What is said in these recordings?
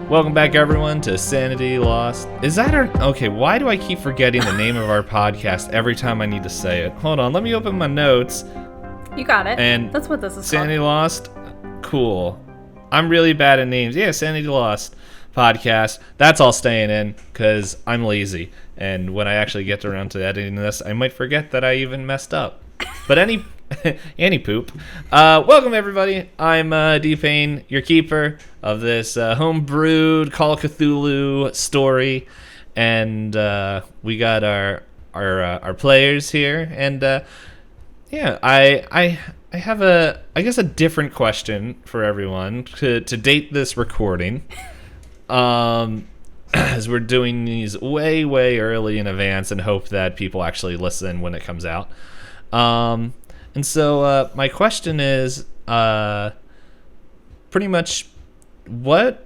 Welcome back, everyone, to Sanity Lost. Is that our... Okay, why do I keep forgetting the name of our podcast every time I need to say it? Hold on, let me open my notes. You got it. And that's what this is Sanity called. Lost? Cool. I'm really bad at names. Yeah, Sanity Lost podcast. That's all staying in, because I'm lazy. And when I actually get around to editing this, I might forget that I even messed up. But any poop. Welcome, everybody. I'm Itisdpayne, your keeper of this home-brewed Call of Cthulhu story, and we got our players here. And yeah, I have a different question for everyone to date this recording. As we're doing these way early in advance and hope that people actually listen when it comes out. And so my question is pretty much what,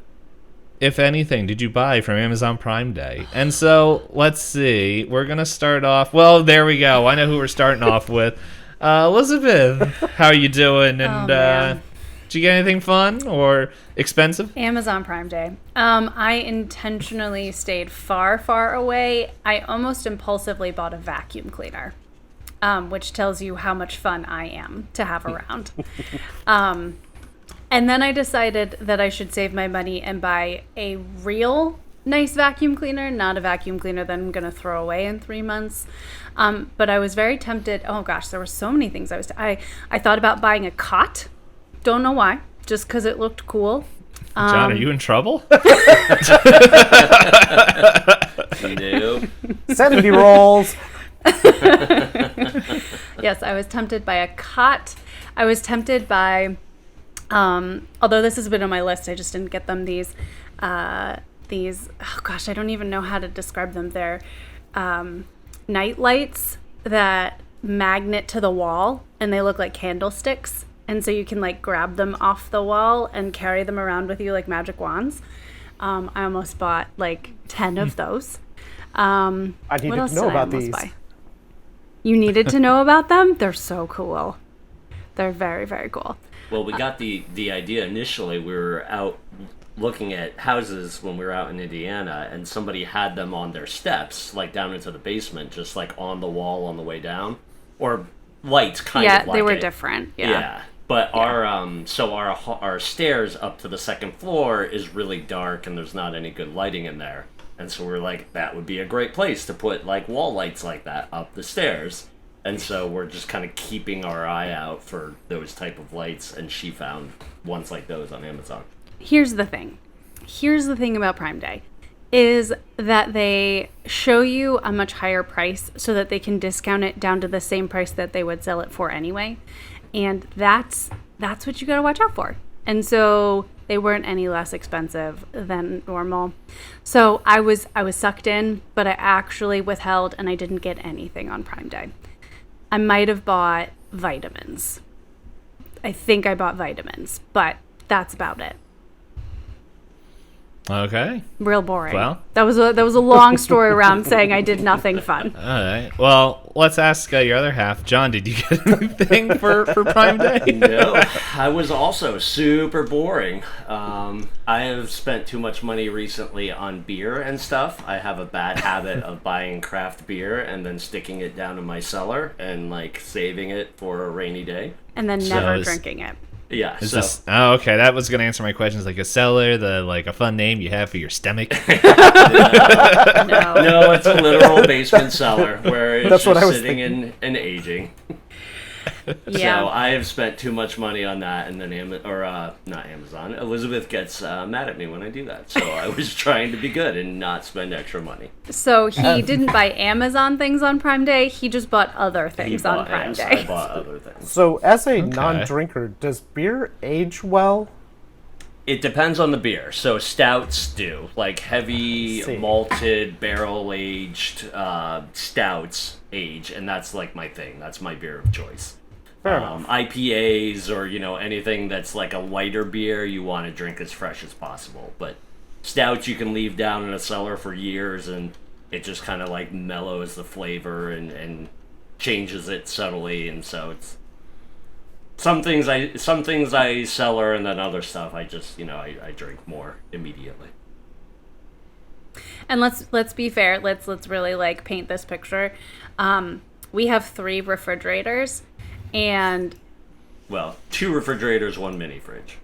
if anything, did you buy from Amazon Prime Day? And so let's see. We're going to start off. Well, there we go. I know who we're starting off with. Elizabeth, how are you doing? And did you get anything fun or expensive? Amazon Prime Day. I intentionally stayed far away. I almost impulsively bought a vacuum cleaner. Which tells you how much fun I am to have around. And then I decided that I should save my money and buy a real nice vacuum cleaner, not a vacuum cleaner that I'm going to throw away in 3 months. But I was very tempted. Oh gosh, there were so many things I thought about buying a cot. Don't know why, just because it looked cool. John, are you in trouble? No. Sanity rolls. Yes, I was tempted by a cot. I was tempted by, although this has been on my list, I just didn't get them, these, oh gosh, I don't even know how to describe them. They're night lights that magnet to the wall, and they look like candlesticks. And so you can like grab them off the wall and carry them around with you like magic wands. I almost bought like 10 of those. I needed to know about these. You needed to know about them? They're so cool. They're very cool. Well, we got the idea initially. We were out looking at houses when we were out in Indiana, and somebody had them on their steps, like down into the basement, just like on the wall on the way down. Or lights kind of like Yeah, they were different. Yeah. But our stairs up to the second floor is really dark, and there's not any good lighting in there. And so we're like, that would be a great place to put like wall lights like that up the stairs. And so we're just kind of keeping our eye out for those type of lights, and she found ones like those on Amazon. Here's the thing about Prime Day is that they show you a much higher price so that they can discount it down to the same price that they would sell it for anyway. And that's what you got to watch out for. And so they weren't any less expensive than normal. So I was sucked in, but I actually withheld and I didn't get anything on Prime Day. I might have bought vitamins. I think I bought vitamins, but that's about it. Okay. Real boring. Well, that was a long story around saying I did nothing fun. All right. Well, let's ask your other half. John, did you get anything for Prime Day? No. I was also super boring. I have spent too much money recently on beer and stuff. I have a bad habit of buying craft beer and then sticking it down in my cellar and like saving it for a rainy day. And then never drinking it. Yeah. Okay. That was gonna answer my questions. Like a cellar, a fun name you have for your stomach. No, it's a literal basement cellar where it's just sitting and aging. Yeah. So I have spent too much money on that, and then not Amazon. Elizabeth gets mad at me when I do that. So I was trying to be good and not spend extra money. So he didn't buy Amazon things on Prime Day. He just bought other things on Prime Day. I bought other things. So as a non-drinker, does beer age well? It depends on the beer. So stouts do, like heavy malted barrel-aged stouts age, and that's like my thing. That's my beer of choice. Fair enough. IPAs or anything that's like a lighter beer, you want to drink as fresh as possible. But stouts you can leave down in a cellar for years, and it just kind of like mellows the flavor and changes it subtly, and so it's some things I cellar, and then other stuff I just I drink more immediately. And let's be fair. Let's really like paint this picture. We have 3 refrigerators, and Well, 2 refrigerators, 1 mini fridge.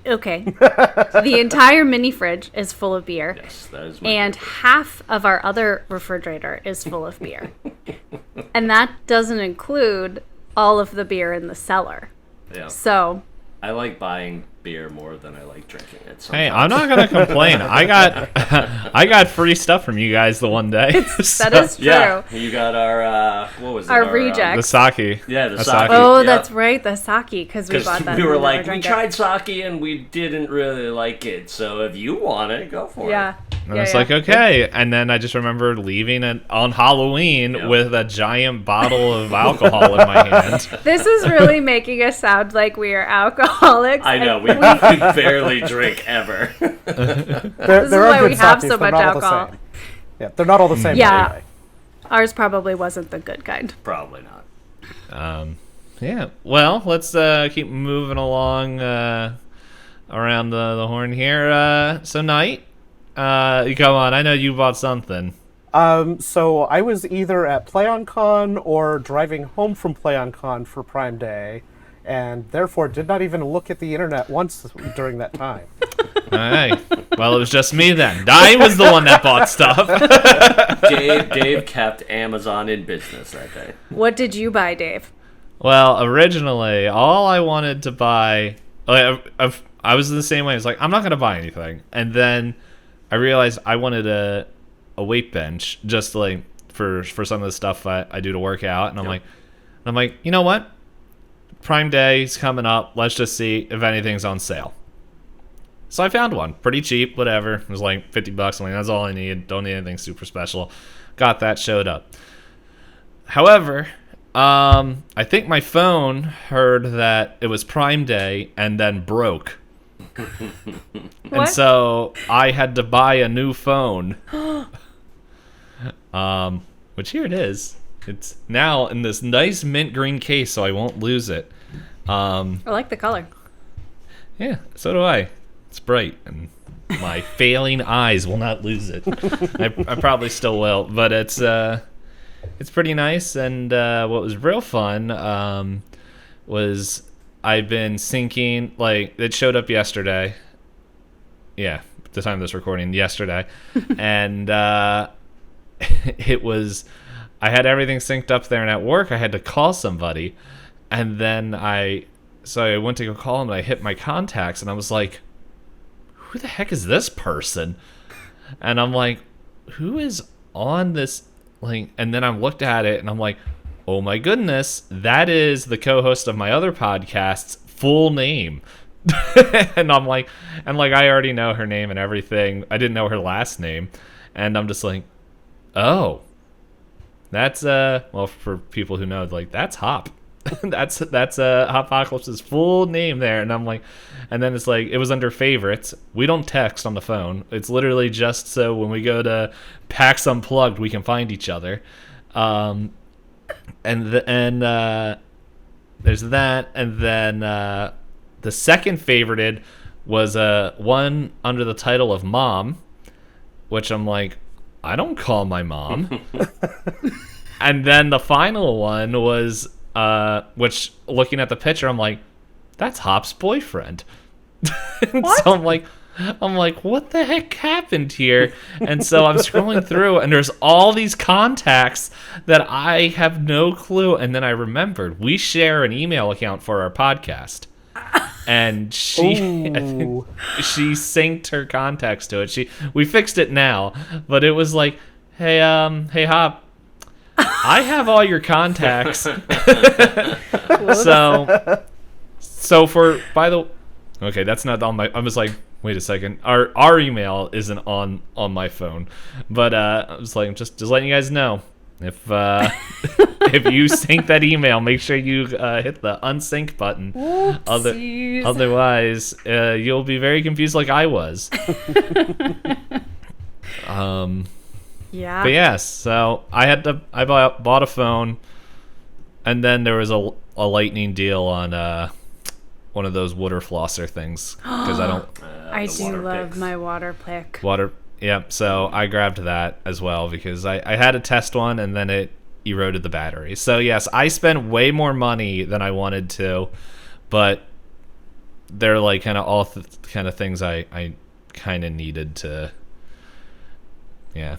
okay, the entire mini fridge is full of beer. Yes, that is my And favorite. half of our other refrigerator is full of beer. And that doesn't include all of the beer in the cellar. Yeah. So, I like buying beer more than I like drinking it. Hey, Sometimes. I'm not gonna complain. I got free stuff from you guys the one day. that is true. Yeah, you got our what was it? Our reject. The sake. Yeah, the The sake. Oh, Yeah. that's right, the sake, because we Because bought that. we and were never like, we drank it. tried sake and we didn't really like it. So if you want it, go for Yeah. it. And I was like, okay. And then I just remember leaving it on Halloween Yep. with a giant bottle of alcohol in my hand. This is really making us sound like we are alcoholics. I know, and we barely drink ever. There is are why good we have sakes, so they're much not all the alcohol. same. Yeah, they're not all the same. Yeah. Anyway. Ours probably wasn't the good kind. Probably not. Yeah. Well, let's keep moving along around the horn here. So, Nite, come on. I know you bought something. So I was either at PlayOnCon or driving home from PlayOnCon for Prime Day, and therefore did not even look at the internet once during that time. All right. Well, it was just me then. I was the one that bought stuff. Dave kept Amazon in business that day. What did you buy, Dave? Well, originally, all I wanted to buy, I was the same way. I was like, I'm not going to buy anything. And then I realized I wanted a weight bench, just like for some of the stuff I do to work out. And I'm like, you know what? Prime Day is coming up. Let's just see if anything's on sale. So I found one, pretty cheap, whatever. It was like $50. I'm like, that's all I need. Don't need anything super special. Got that, showed up. However, I think my phone heard that it was Prime Day and then broke. And What? so I had to buy a new phone. Which here it is. It's now in this nice mint green case, so I won't lose it. I like the color. Yeah, so do I. It's bright, and my failing eyes will not lose it. I probably still will, but it's pretty nice. And what was real fun was I've been syncing. Like, it showed up yesterday. Yeah, at the time of this recording, yesterday, and it was. I had everything synced up there, and at work I had to call somebody, and then I went to go call him, and I hit my contacts, and I was like, who the heck is this person? And I'm like, who is on this? Like, and then I looked at it, and I'm like, oh my goodness, that is the co-host of my other podcast's full name. And I'm like, I already know her name and everything. I didn't know her last name, and I'm just like, oh, that's well, for people who know, like, that's Hop. that's Hopocalypse's full name there. And I'm like, and then it's like, it was under favorites. We don't text on the phone. It's literally just so when we go to PAX Unplugged, we can find each other. And there's that, and then the second favorited was one under the title of Mom, which I'm like, I don't call my mom. And then the final one was, which, looking at the picture, I'm like, that's Hop's boyfriend. What? So I'm like, what the heck happened here? And so I'm scrolling through, and there's all these contacts that I have no clue. And then I remembered we share an email account for our podcast, and she synced her contacts to it. We fixed it now, but it was like, hey Hop, I have all your contacts. Okay, that's not on my. I was like, wait a second. Our email isn't on my phone, but I was like, just letting you guys know, if if you sync that email, make sure you hit the unsync button. Whoopsies. Otherwise, you'll be very confused, like I was. Yeah. But yes, so I bought a phone, and then there was a lightning deal on one of those water flosser things, because I I the do water love picks. my water pick. water Yep. So I grabbed that as well because I had a test one and then it eroded the battery. So yes, I spent way more money than I wanted to, but they're like kind of all kind of things I kind of needed to. Yeah.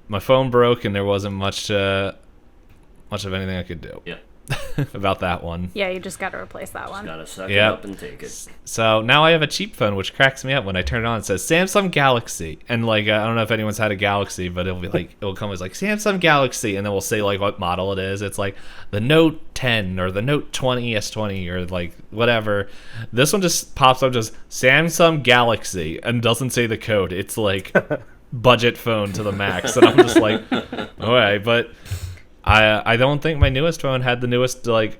My phone broke and there wasn't much of anything I could do. Yeah. About that one. Yeah, you just got to replace that one. Gotta suck it up and take it. So now I have a cheap phone, which cracks me up when I turn it on. It says Samsung Galaxy, and like I don't know if anyone's had a Galaxy, but it'll come as like Samsung Galaxy, and then we'll say like what model it is. It's like the Note 10 or the Note 20 S20 or like whatever. This one just pops up just Samsung Galaxy and doesn't say the code. It's like budget phone to the max, and I'm just like, all right, but. I don't think my newest phone had the newest like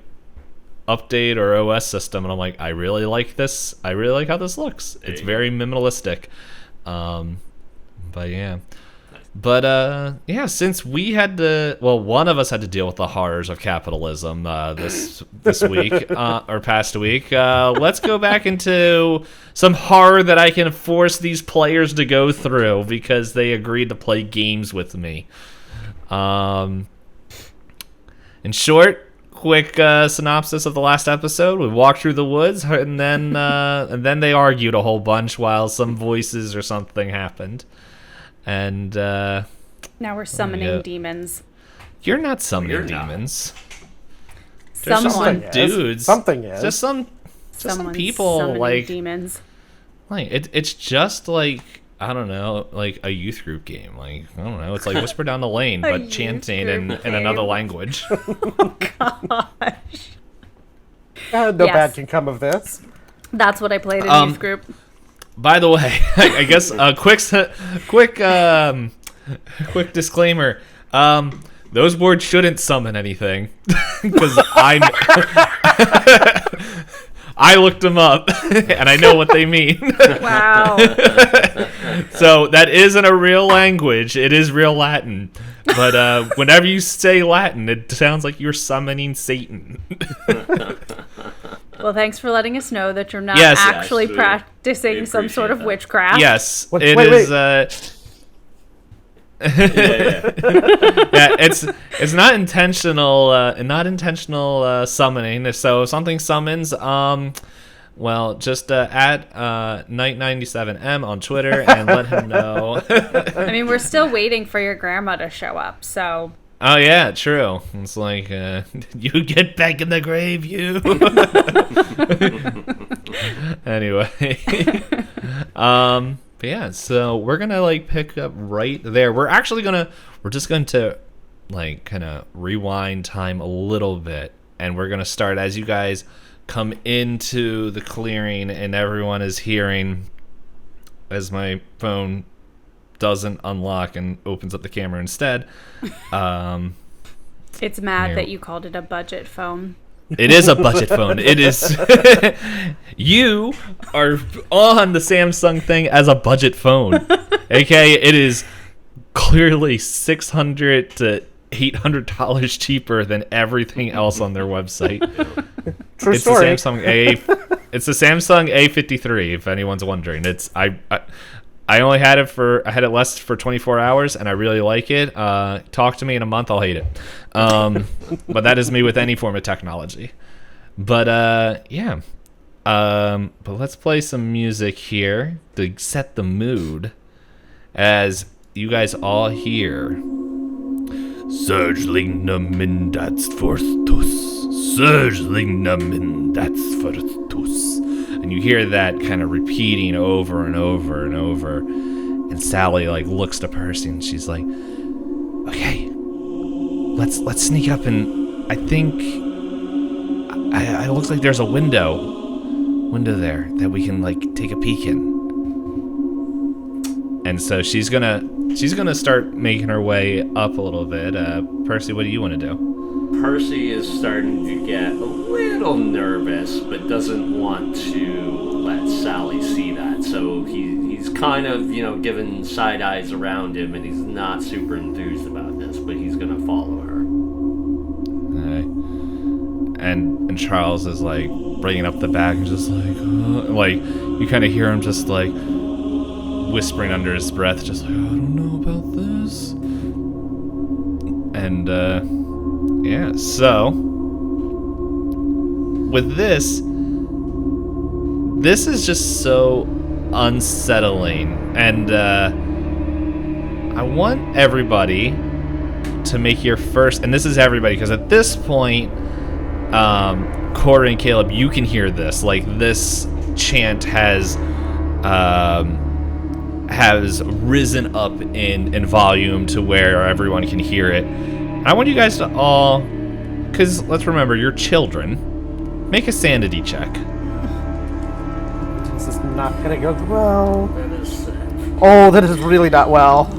update or OS system, and I'm like, I really like this. I really like how this looks. It's very minimalistic. But yeah. But yeah, since we had to, well, one of us had to deal with the horrors of capitalism this week or past week, let's go back into some horror that I can force these players to go through because they agreed to play games with me. In short, quick synopsis of the last episode. We walked through the woods, and then they argued a whole bunch while some voices or something happened. And now we're summoning demons. You're not summoning demons. Someone. There's some dudes. Something is. Just some people summoning like demons. Like it's just like. I don't know, like a youth group game. Like, I don't know. It's like Whisper Down the Lane, but chanting in another language. Oh, gosh. No bad can come of this. That's what I played in youth group. By the way, I guess a quick disclaimer. Those boards shouldn't summon anything because I looked them up, and I know what they mean. Wow. So that isn't a real language. It is real Latin. But whenever you say Latin, it sounds like you're summoning Satan. Well, thanks for letting us know that you're not actually practicing some sort of witchcraft. Yes, wait. Yeah, it's not intentional summoning. So if something summons, well, just add Nite97M on Twitter and let him know. I mean, we're still waiting for your grandma to show up, so. Oh yeah, true. It's like you get back in the grave, you. Anyway, but yeah, so we're gonna like pick up right there. We're just going to like kind of rewind time a little bit, and we're gonna start as you guys come into the clearing, and everyone is hearing as my phone doesn't unlock and opens up the camera instead. It's mad that you called it a budget phone. It is a budget phone. It is. You are on the Samsung thing as a budget phone. Okay, it is clearly $600 to $800 cheaper than everything else on their website. True it's story. It's the Samsung A53. If anyone's wondering, I only had it I had it less for 24 hours, and I really like it. Talk to me in a month, I'll hate it. But that is me with any form of technology. But yeah. But let's play some music here to set the mood as you guys all hear. Surge lignum indats fortus. Surge lignum indats fortus. And you hear that kind of repeating over and over and over. And Sally like looks to Percy and she's like, "Okay, let's sneak up, and I think it looks like there's a window there that we can like take a peek in." And so she's gonna start making her way up a little bit. Percy, what do you want to do? Percy is starting to get a little nervous, but doesn't want to let Sally see that. So he's kind of, giving side eyes around him, and he's not super enthused about this, but he's gonna follow her. And Charles is like bringing up the back and just like you kind of hear him just like, whispering under his breath, just like, I don't know about this. And, yeah, so, with this is just so unsettling. And, I want everybody to make your first, and this is everybody, because at this point, Cora and Caleb, you can hear this. Like, this chant has risen up in volume to where everyone can hear it. I want you guys to all, because let's remember, you're children, make a sanity check. This is not gonna go well. That is sad. Oh, that is really not well.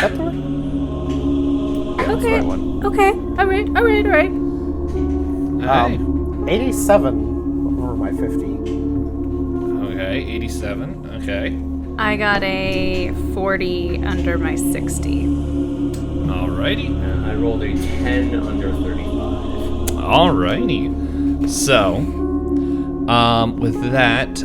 That's all right. Yeah, that's the Okay. right one. Okay. All right. 87 over my 50. Okay, 87. Okay. I got a 40 under my 60. Alrighty. I rolled a 10 under 35. Alrighty. So, with that,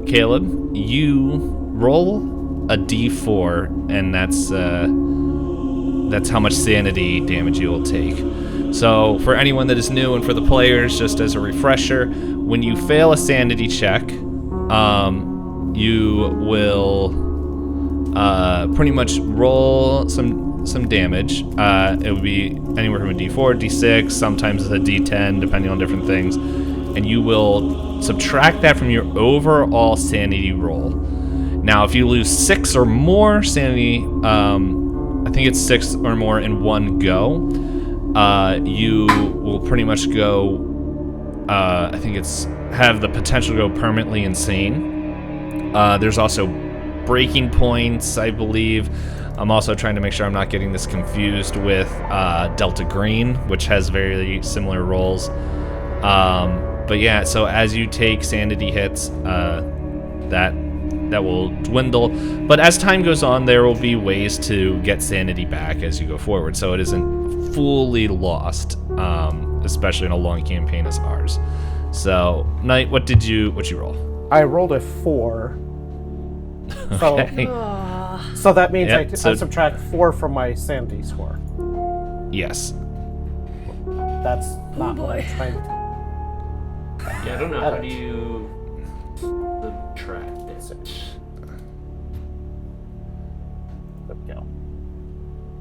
Caleb, you roll a d4, and that's how much sanity damage you will take. So, for anyone that is new and for the players, just as a refresher, when you fail a sanity check, you will pretty much roll some damage. It would be anywhere from a d4, d6, sometimes a d10, depending on different things. And you will subtract that from your overall sanity roll. Now, if you lose 6 or more sanity, I think it's 6 or more in one go, you will pretty much go, I think it's have the potential to go permanently insane. There's also breaking points, I believe. I'm also trying to make sure I'm not getting this confused with Delta Green, which has very similar rolls. But yeah, so as you take sanity hits, that will dwindle. But as time goes on, there will be ways to get sanity back as you go forward, so it isn't fully lost, especially in a long campaign as ours. So, Nite, what you roll? I rolled a 4. So, Okay. so that means Yep, I so- subtract 4 from my sanity score. Yes. That's not what I'm trying to do. Yeah, I don't know. How do you subtract it? There we go.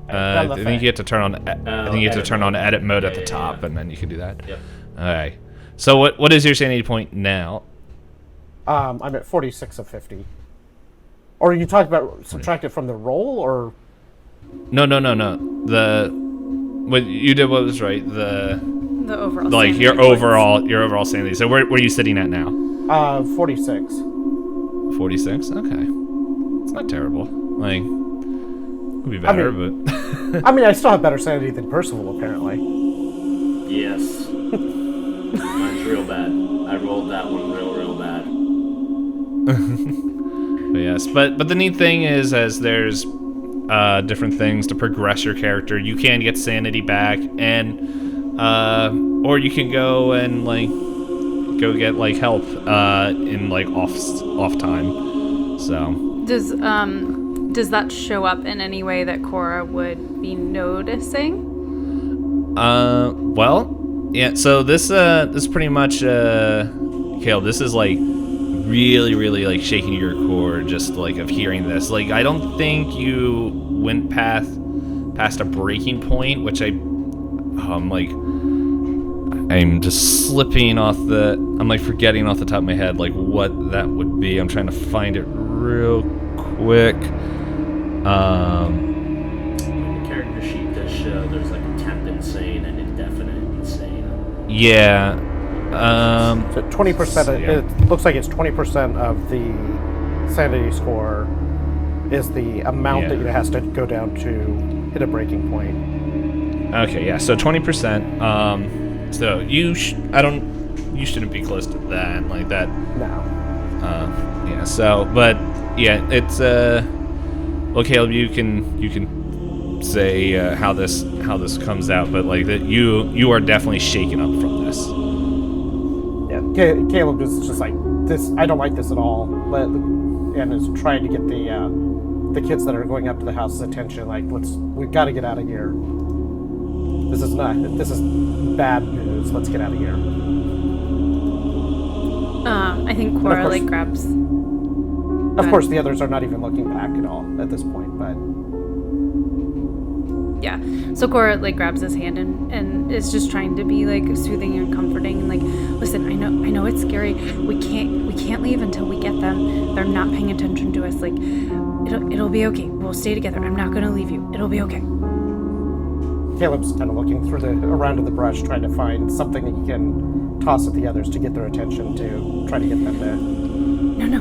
I Done the think thing. you have to turn on. I think you have to edit turn on mode. edit mode at Yeah, the top, yeah. and then you can do that. Yep. All right. So what is your sanity point now? I'm at 46 of 50. Or are you talking about subtract it from the roll, or? No. What you did was right. The overall. like sanity your points. overall sanity. So where are you sitting at now? 46. 46. Okay, it's not terrible. Like, could be better, but I mean, I still have better sanity than Percival, apparently. Yes. Mine's real bad. I rolled that one real bad. But yes. But the neat thing is, as there's different things to progress your character, you can get sanity back, and or you can go and go get help in off time. So Does that show up in any way that Cora would be noticing? well, yeah. So this pretty much Kale, this is really shaking your core just of hearing this. I don't think you went past a breaking point, which I'm just slipping off I'm forgetting off the top of my head what that would be. I'm trying to find it real quick. The character sheet does show there's a temp insane and indefinite insane. Yeah. So 20%, Yeah. it looks like it's 20% of the sanity score is the amount that Yeah. it has to go down to hit a breaking point. Okay, yeah. So 20%. So you shouldn't be close to that like that. No. Yeah. So, but yeah, it's well, Caleb, you can say how this comes out, but that you are definitely shaken up from this. Yeah, Caleb is just like, this. I don't like this at all, and is trying to get the kids that are going up to the house's attention. Like, we've got to get out of here. This is bad news. Let's get out of here. I think Cora like grabs. Of course, the others are not even looking back at all at this point, but. Yeah. So Cora like grabs his hand and is just trying to be like soothing and comforting and like, listen, I know it's scary. We can't leave until we get them. They're not paying attention to us. Like, it'll be okay. We'll stay together. I'm not gonna leave you. It'll be okay. Caleb's kind of looking around in the brush, trying to find something that he can toss at the others to get their attention, to try to get them to. No.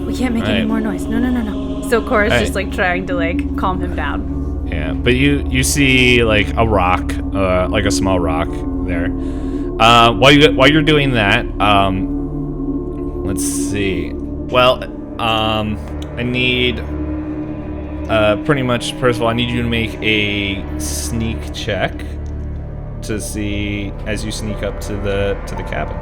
We can't make any more noise. No. So Cora's just like trying to like calm him down. Yeah, but you see like a rock, like a small rock there. While you're doing that, let's see. Well, I need pretty much. First of all, I need you to make a sneak check to see as you sneak up to the cabin.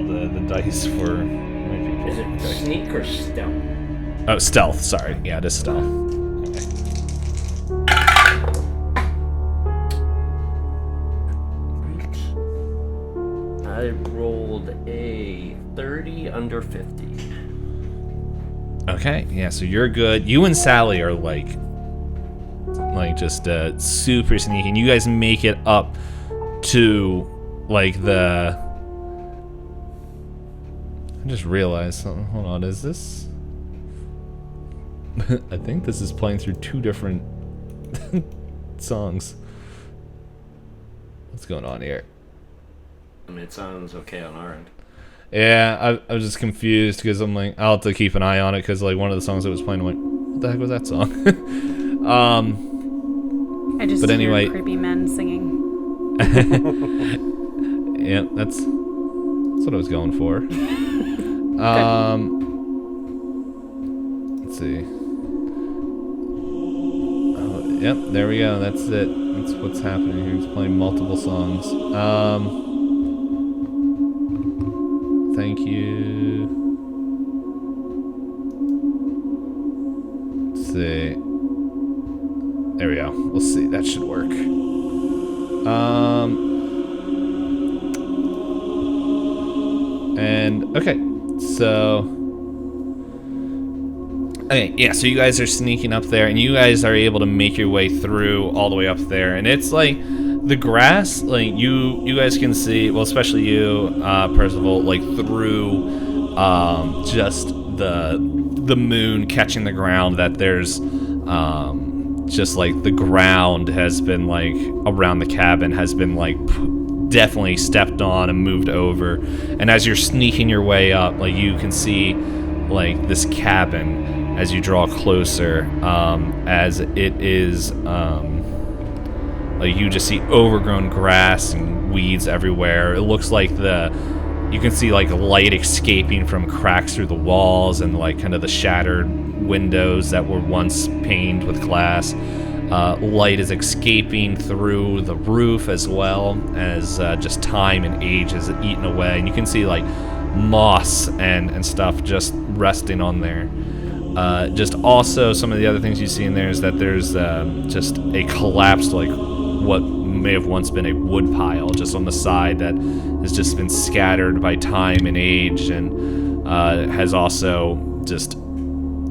The dice for my people. Is it sneak or stealth? Oh, stealth. Sorry. Yeah, it is stealth. Okay. I rolled a 30 under 50. Okay. Yeah. So you're good. You and Sally are like just super sneaky. And you guys make it up to like the. I just realized something. Hold on, is this? I think this is playing through two different songs. What's going on here? I mean, it sounds okay on our end. Yeah, I was just confused because I'm like, I'll have to keep an eye on it because like one of the songs that was playing, I'm like, what the heck was that song? I just hear creepy men singing. Yeah, that's what I was going for. Let's see. Oh, yep, there we go. That's it. That's what's happening here. He's playing multiple songs. Thank you. Let's see. There we go. We'll see. That should work. And okay, so so you guys are sneaking up there, and you guys are able to make your way through all the way up there, and it's like the grass, like you guys can see, well, especially you, Percival, like through just the moon catching the ground, that there's just like the ground has been like around the cabin has been like definitely stepped on and moved over, and as you're sneaking your way up, like you can see like this cabin as you draw closer, as it is like you just see overgrown grass and weeds everywhere. It looks like you can see like light escaping from cracks through the walls and like kind of the shattered windows that were once paned with glass. Light is escaping through the roof as well, as just time and age has eaten away, and you can see like moss and stuff just resting on there. Just also some of the other things you see in there is that there's just a collapsed, like what may have once been a wood pile just on the side that has just been scattered by time and age, and has also just,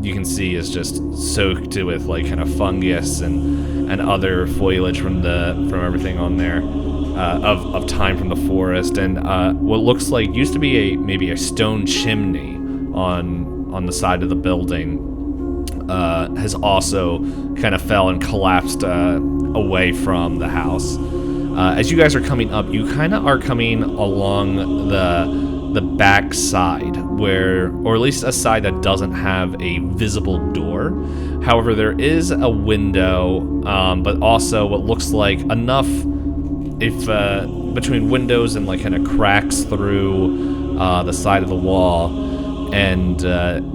you can see, is just soaked with like kind of fungus and other foliage from everything on there, of time from the forest, and what looks like used to be maybe a stone chimney on the side of the building has also kind of fell and collapsed away from the house. As you guys are coming up, you kind of are coming along the back side, or at least a side that doesn't have a visible door. However, there is a window, but also what looks like enough, if between windows and like kind of cracks through the side of the wall, And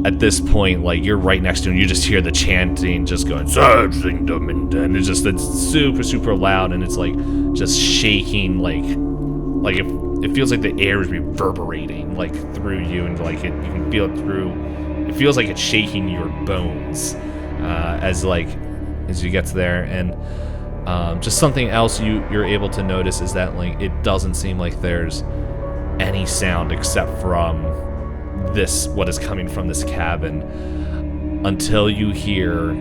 at this point, like, you're right next to him. You just hear the chanting just going, and it's super, super loud, and it's like just shaking, like it feels like the air is reverberating like through you, and like you can feel it through. It feels like it's shaking your bones as you get there. And just something else you're able to notice is that like it doesn't seem like there's any sound except from what is coming from this cabin until you hear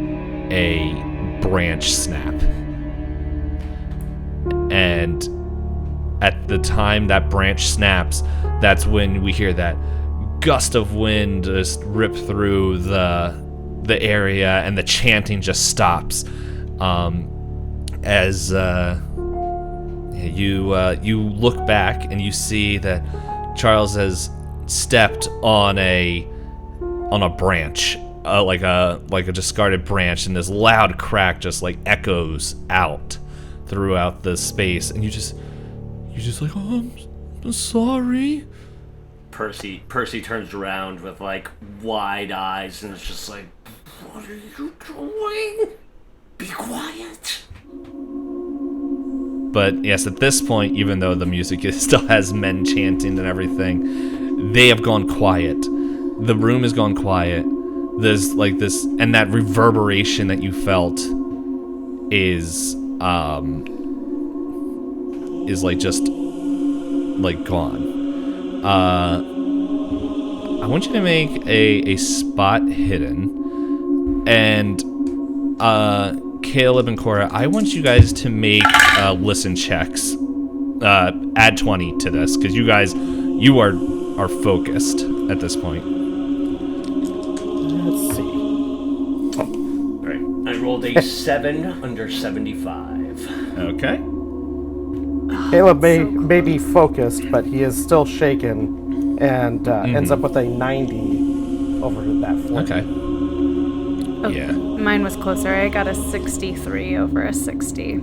a branch snap. And at the time that branch snaps, that's when we hear that gust of wind just rip through the area, and the chanting just stops as you look back and you see that Charles has stepped on a branch, like a discarded branch, and this loud crack just like echoes out throughout the space, and you just like, oh, I'm sorry. Percy turns around with like wide eyes and is just like, what are you doing? Be quiet. But yes, at this point, even though the music still has men chanting and everything, they have gone quiet. The room has gone quiet. There's like this, and that reverberation that you felt is like just like gone. I want you to make a spot hidden, and Caleb and Cora, I want you guys to make listen checks. Add 20 to this, because you guys, you are focused at this point. Let's see. All right, I rolled a 7 under 75. Okay. Caleb may be focused, but he is still shaken, and ends up with a 90 over that flip. Okay. Oh, Yeah. Mine was closer. I got a 63 over a 60.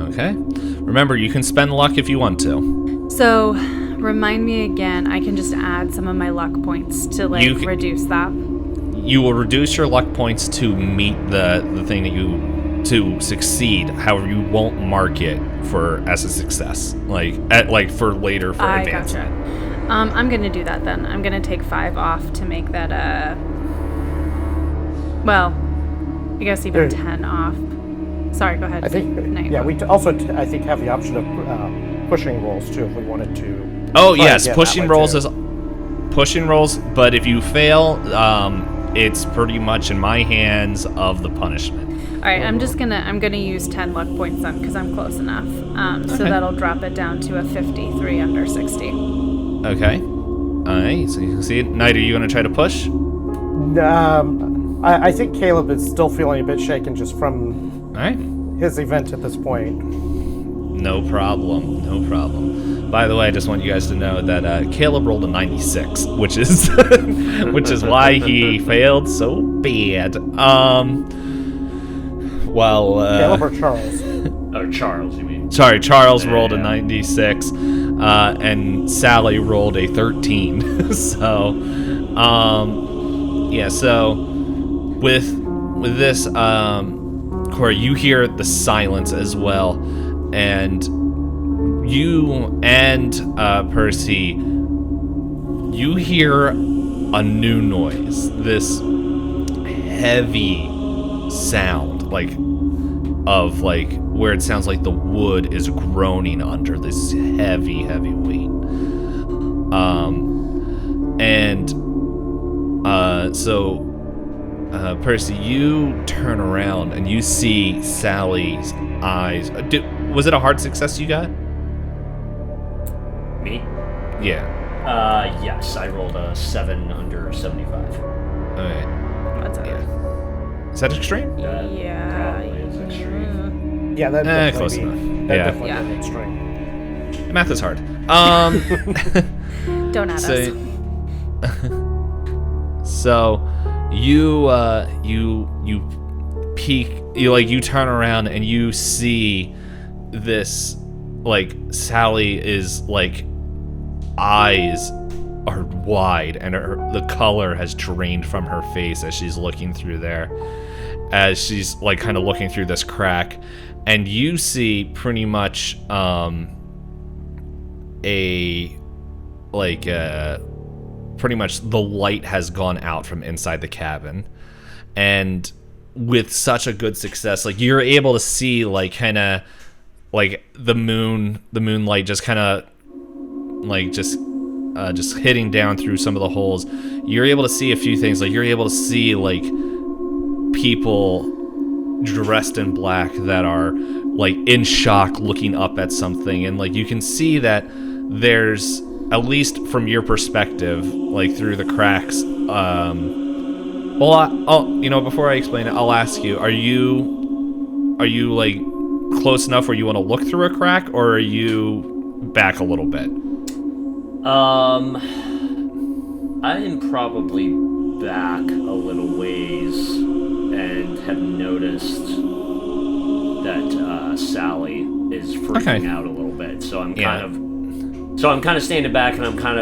Okay. Remember, you can spend luck if you want to. So, remind me again, I can just add some of my luck points to reduce that. You will reduce your luck points to meet the thing that to succeed. However, you won't mark it as a success, for later for advancement. Gotcha. I'm gonna do that then. I'm gonna take 5 off to make that well, I guess even 10 off. Sorry, go ahead. I think, we also, I think, have the option of pushing rolls, too, if we wanted to. Oh, yes, pushing rolls is pushing rolls, but if you fail, it's pretty much in my hands of the punishment. All right, I'm gonna use 10 luck points then, because I'm close enough. So that'll drop it down to a 53 under 60. Okay. All right, so you can see it. Nite, are you going to try to push? I think Caleb is still feeling a bit shaken just from All right. his event at this point. No problem. By the way, I just want you guys to know that Caleb rolled a 96, which is why he failed so bad. Caleb or Charles? Or Charles, you mean? Sorry, Charles rolled a 96, and Sally rolled a 13. So with this, Cora, you hear the silence as well, and you and Percy, you hear a new noise, this heavy sound, where it sounds like the wood is groaning under this heavy weight. Percy, you turn around and you see Sally's eyes. Was it a hard success you got? Me? Yeah. Yes, I rolled a 7 under 75. Alright. That's okay. Yeah. Is that extreme? That probably is extreme. Yeah, that close enough. definitely Yeah. is extreme. Math is hard. Don't add us. So you peek, you turn around and you see this, Sally is eyes are wide, and the color has drained from her face as she's looking through there, as she's like kind of looking through this crack. And you see pretty much pretty much the light has gone out from inside the cabin, and with such a good success, like you're able to see like kind of like the moonlight just kind of like just hitting down through some of the holes. You're able to see a few things. Like you're able to see like people dressed in black that are like in shock looking up at something, and like you can see that there's, at least from your perspective, like through the cracks, before I explain it, I'll ask you, are you like close enough where you want to look through a crack, or are you back a little bit? I am probably back a little ways and have noticed that Sally is freaking out a little bit. So I'm kind of standing back, and I'm kind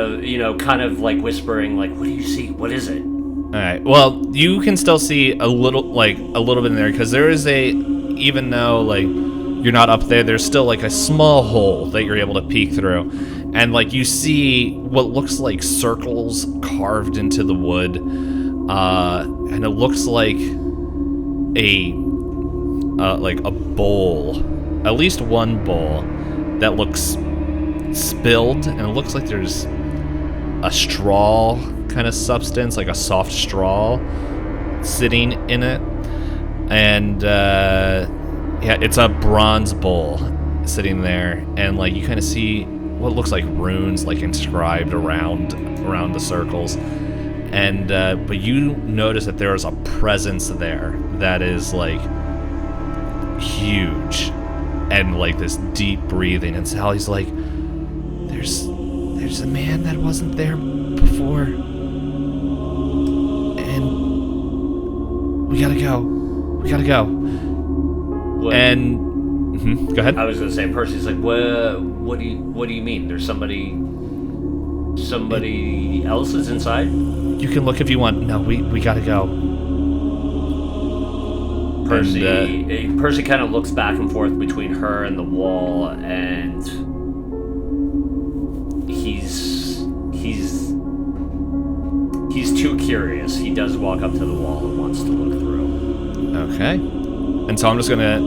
of like whispering, like, "What do you see? What is it?" All right. Well, you can still see a little bit in there, because there is even though like you're not up there, there's still like a small hole that you're able to peek through, and like you see what looks like circles carved into the wood, and it looks like a bowl, at least one bowl that looks spilled, and it looks like there's a straw kind of substance, like a soft straw sitting in it, and it's a bronze bowl sitting there, and like you kind of see what looks like runes like inscribed around the circles, and but you notice that there is a presence there that is like huge, and like this deep breathing, and Sally's like, there's a man that wasn't there before, and we gotta go. What? And go ahead. I was gonna say, Percy's like, what do you mean? There's somebody else is inside? You can look if you want. No, we gotta go. Percy kind of looks back and forth between her and the wall, and he's too curious. He does walk up to the wall and wants to look through. Okay. And so I'm just gonna,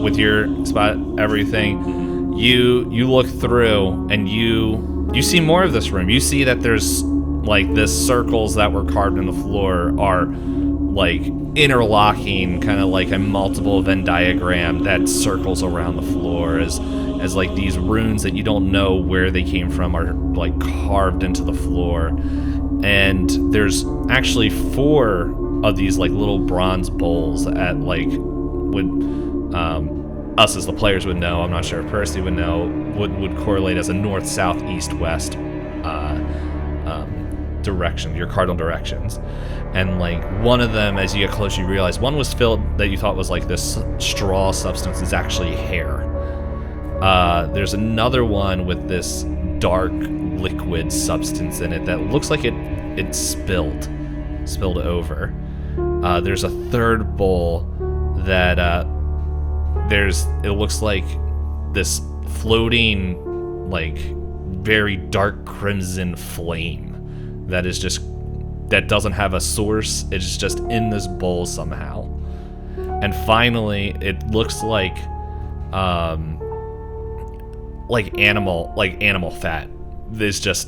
with your spot everything, you look through, and you see more of this room. You see that there's like this circles that were carved in the floor are like interlocking, kind of like a multiple Venn diagram that circles around the floor as like these runes that you don't know where they came from are like carved into the floor. And there's actually 4 of these like little bronze bowls at like us as the players would know, I'm not sure if Percy would know, would correlate as a north, south, east, west direction, your cardinal directions. And like one of them, as you get closer, you realize one was filled that you thought was like this straw substance is actually hair. There's another one with this dark liquid substance in it that looks like it spilled over. There's a third bowl that it looks like this floating like very dark crimson flame that doesn't have a source. It's just in this bowl somehow. And finally, it looks like animal fat is just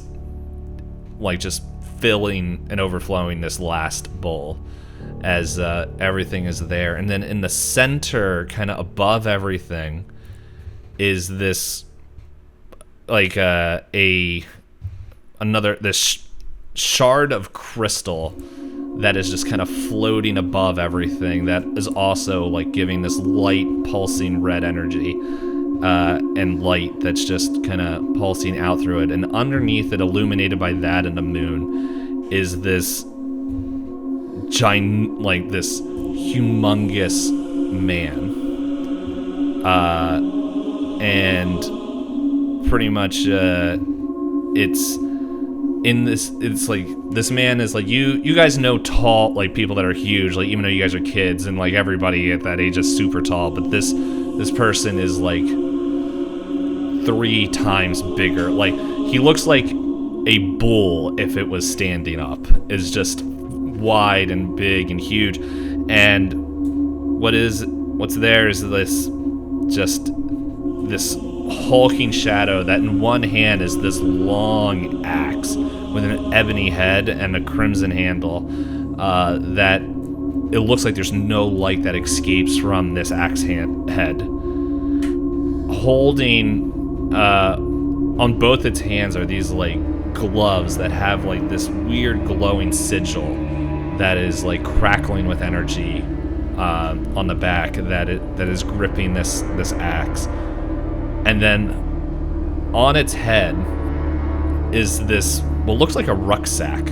filling and overflowing this last bowl as everything is there. And then in the center, kind of above everything, is this like this shard of crystal that is just kind of floating above everything, that is also like giving this light pulsing red energy and light that's just kind of pulsing out through it. And underneath it, illuminated by that and the moon, is this this humongous man, and pretty much it's in this, it's like this man is like, you guys know tall, like people that are huge, like even though you guys are kids, and like everybody at that age is super tall, but this person is like 3 times bigger. Like he looks like a bull if it was standing up. Is just wide and big and huge, and what's there is this hulking shadow that in one hand is this long axe with an ebony head and a crimson handle, that it looks like there's no light that escapes from this axe head. Holding on both its hands are these like gloves that have like this weird glowing sigil that is like crackling with energy on the back that is gripping this axe. And then on its head is this what looks like a rucksack.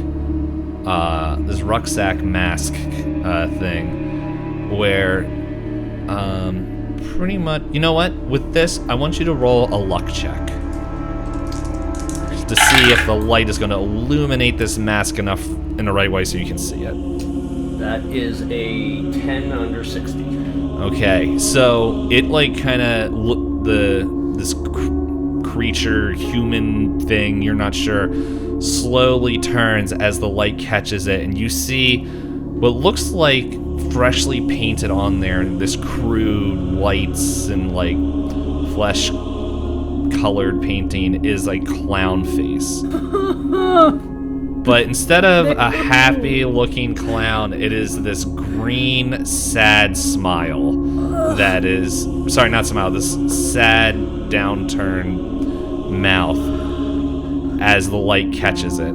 This rucksack mask thing where pretty much, you know what? With this, I want you to roll a luck check to see if the light is going to illuminate this mask enough in the right way so you can see it. That is a 10 under 60. Okay, so it like kind of this creature, human thing, you're not sure, slowly turns as the light catches it, and you see what looks like freshly painted on there, this crude whites and like flesh colored painting is a clown face. But instead of a happy looking clown, it is this green, sad smile that is, sorry, not smile, this sad, downturned mouth as the light catches it.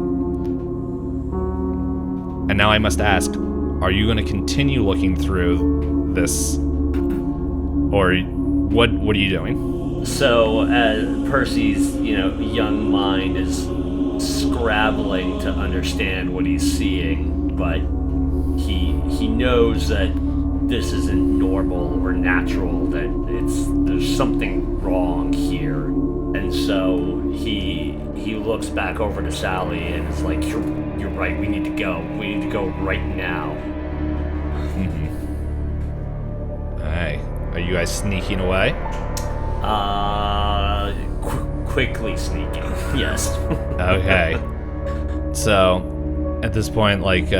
And now I must ask, are you going to continue looking through this, or what are you doing? So, Percy's, young mind is scrabbling to understand what he's seeing, but he knows that this isn't normal or natural, that there's something wrong here. And so he looks back over to Sally and is like, you're right, we need to go right now. Alright, are you guys sneaking away? Quickly sneaking, yes. Okay. So, at this point, like,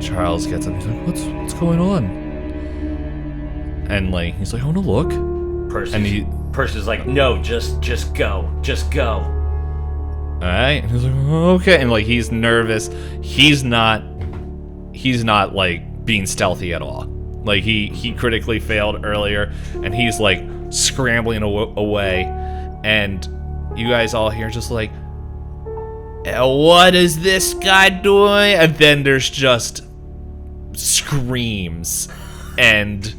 Charles gets up, he's like, what's going on? And, like, he's like, I want to look. Percy's like, no, just go. Alright, and he's like, okay, and, like, he's nervous. He's not, like, being stealthy at all. Like, he critically failed earlier, and he's, like, scrambling away, and you guys all hear just like, what is this guy doing? And then there's just screams and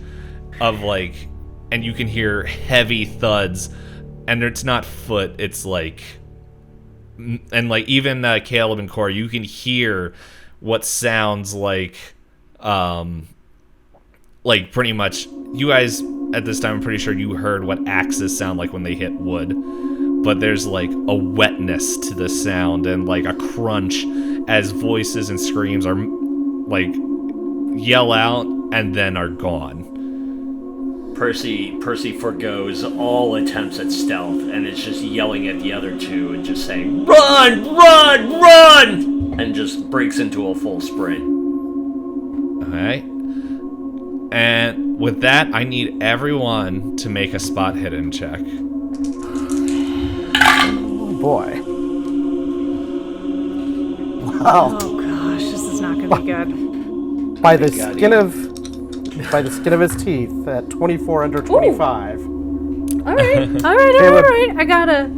you can hear heavy thuds, and it's not foot, it's like, and like even Caleb and Corey, you can hear what sounds like pretty much, you guys at this time, I'm pretty sure you heard what axes sound like when they hit wood, but there's like a wetness to the sound and like a crunch as voices and screams are like yell out and then are gone. Percy forgoes all attempts at stealth and is just yelling at the other two and just saying, run, and just breaks into a full sprint. Alright. And with that, I need everyone to make a spot hidden check. Oh boy. Wow. Oh gosh, this is not going to be good. By the skin of his teeth at 24 under 25. All right. I got a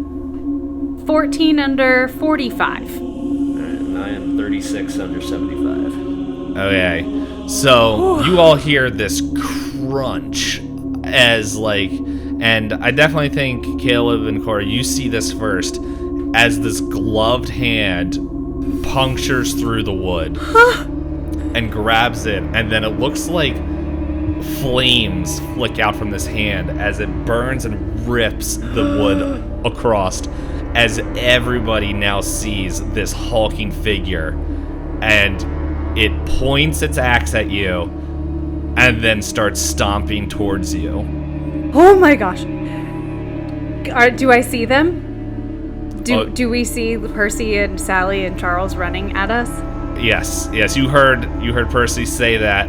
14 under 45. And I am 36 under 75. Okay. So you all hear this crunch as like, and I definitely think Caleb and Corey, you see this first as this gloved hand punctures through the wood and grabs it, and then it looks like flames flick out from this hand as it burns and rips the wood across, as everybody now sees this hulking figure, and it points its axe at you and then starts stomping towards you. Oh my gosh. Do I see them? Do we see Percy and Sally and Charles running at us? Yes, you heard Percy say that.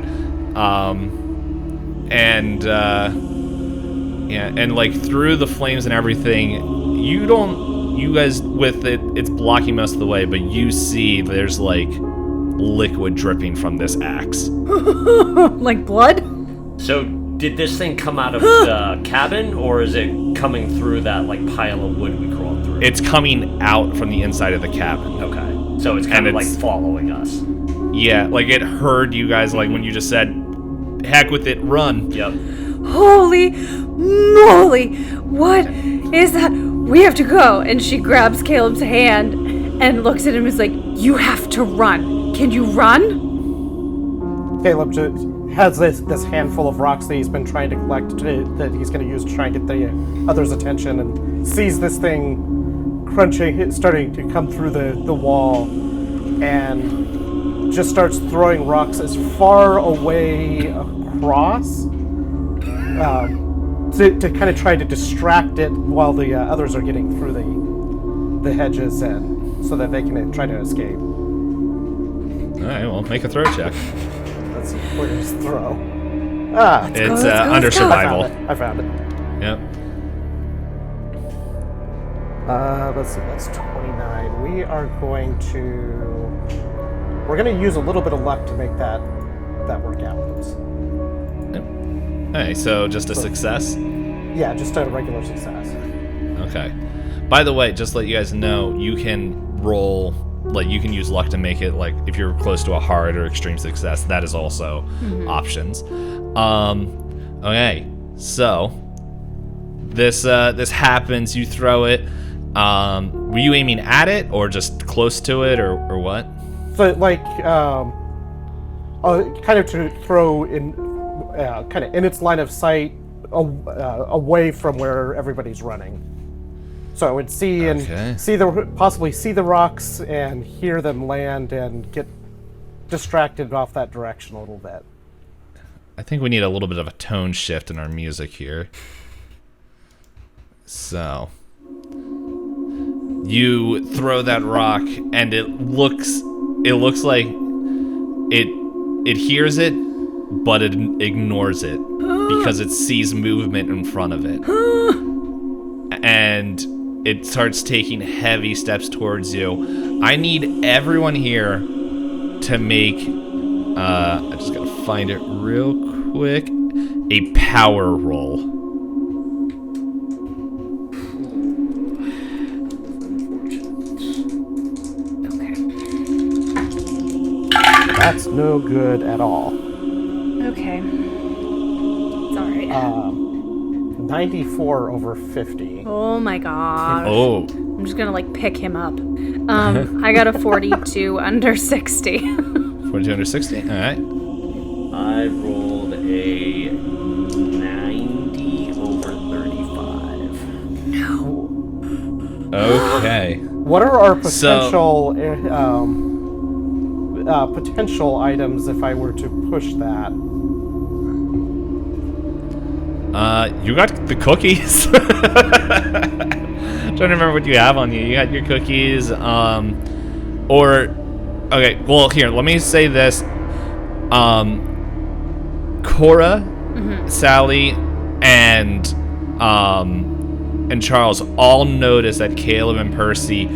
And like through the flames and everything, you guys with it's blocking most of the way, but you see there's like liquid dripping from this axe. Like blood? So did this thing come out of the cabin, or is it coming through that like pile of wood we crawled through? It's coming out from the inside of the cabin. Okay. So it's kind of like following us. Yeah, like it heard you guys, like when you just said, heck with it, run. Yep. Holy moly! What is that? We have to go. And she grabs Caleb's hand and looks at him and is like, you have to run. Can you run? Caleb just has this handful of rocks that he's been trying to collect that he's going to use to try and get the others' attention, and sees this thing crunching, starting to come through the wall, and just starts throwing rocks as far away across to kind of try to distract it while the others are getting through the hedges, and so that they can try to escape. All right, well, make a throw check. Let's see, where's throw? It's under survival. I found it. Yep. Let's see, that's 29. We're going to use a little bit of luck to make that work out. Yep. Hey, so just a success? Yeah, just a regular success. Okay. By the way, just to let you guys know, you can roll, like you can use luck to make it, like if you're close to a hard or extreme success, that is also options. Okay, so this happens, you throw it. Were you aiming at it or just close to it or what? So like, kind of to throw in, kind of in its line of sight, away from where everybody's running. So I would see possibly see the rocks and hear them land and get distracted off that direction a little bit. I think we need a little bit of a tone shift in our music here. So you throw that rock and it looks like it hears it, but it ignores it because it sees movement in front of it. And it starts taking heavy steps towards you. I need everyone here to make, I just gotta find it real quick, a power roll. Okay. That's no good at all. Okay. Sorry. 94 over 50. Oh my gosh. Oh. I'm just gonna like pick him up. I got a 42 under 60. 42 under 60? Alright. I rolled a 90 over 35. No. Okay. What are our potential items if I were to push that? You got the cookies. Trying to remember what you have on you. You got your cookies, okay, well here, let me say this. Cora, Sally, and Charles all notice that Caleb and Percy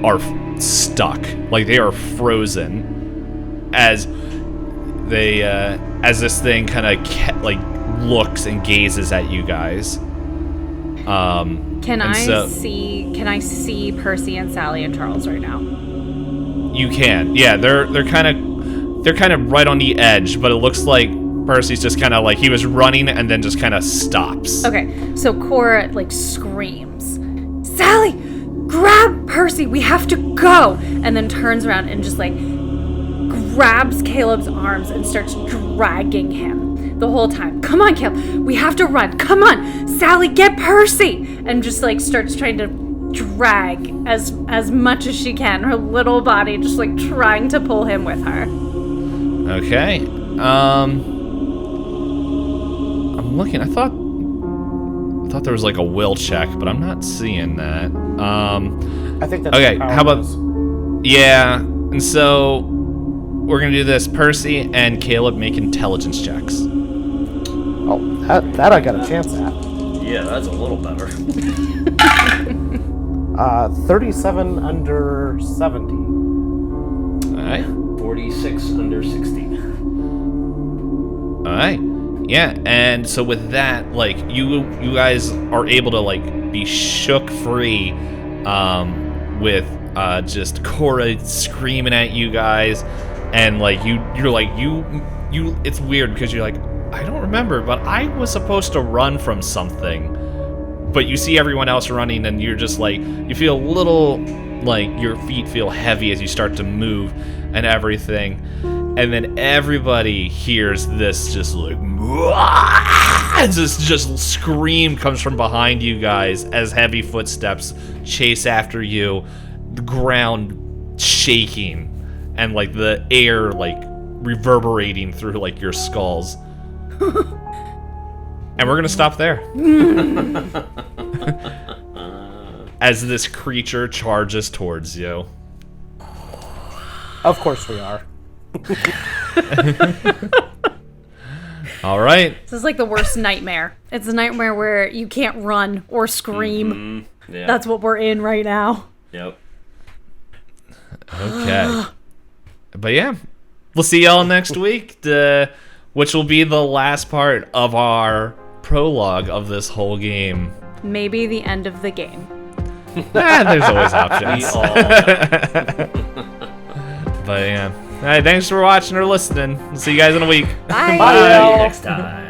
are stuck. Like they are frozen as they as this thing kind of looks and gazes at you guys. Can I see Percy and Sally and Charles right now? You can. Yeah, they're kind of right on the edge, but it looks like Percy's just kind of like he was running and then just kind of stops. Okay, so Cora like screams, "Sally, grab Percy, we have to go!" And then turns around and just like grabs Caleb's arms and starts dragging him the whole time. "Come on, Caleb, we have to run. Come on, Sally, get Percy!" And just like starts trying to drag as much as she can, her little body just like trying to pull him with her. Okay. I'm looking. I thought there was like a will check, but I'm not seeing that. I think that's Okay, how how about... it is. Yeah, and so we're gonna do this. Percy and Caleb make intelligence checks. Oh, that I got a chance at. Yeah, that's a little better. 37 under 70. Alright. 46 under 60. Alright. Yeah, and so with that, like, you guys are able to, like, be shook free, with, just Cora screaming at you guys, and, like, you're like, it's weird, because you're like, I don't remember, but I was supposed to run from something. But you see everyone else running, and you're just like, you feel a little, like, your feet feel heavy as you start to move and everything. And then everybody hears this just like, this just scream comes from behind you guys as heavy footsteps chase after you, the ground shaking, and, like, the air, like, reverberating through, like, your skulls. And we're gonna stop there. As this creature charges towards you. Of course we are. All right. This is like the worst nightmare. It's a nightmare where you can't run or scream. Yeah. That's what we're in right now. Yep. Okay. But yeah, we'll see y'all next week, which will be the last part of our prologue of this whole game. Maybe the end of the game. There's always options. We all But yeah. All right, thanks for watching or listening. We'll see you guys in a week. Bye. Bye. See you next time.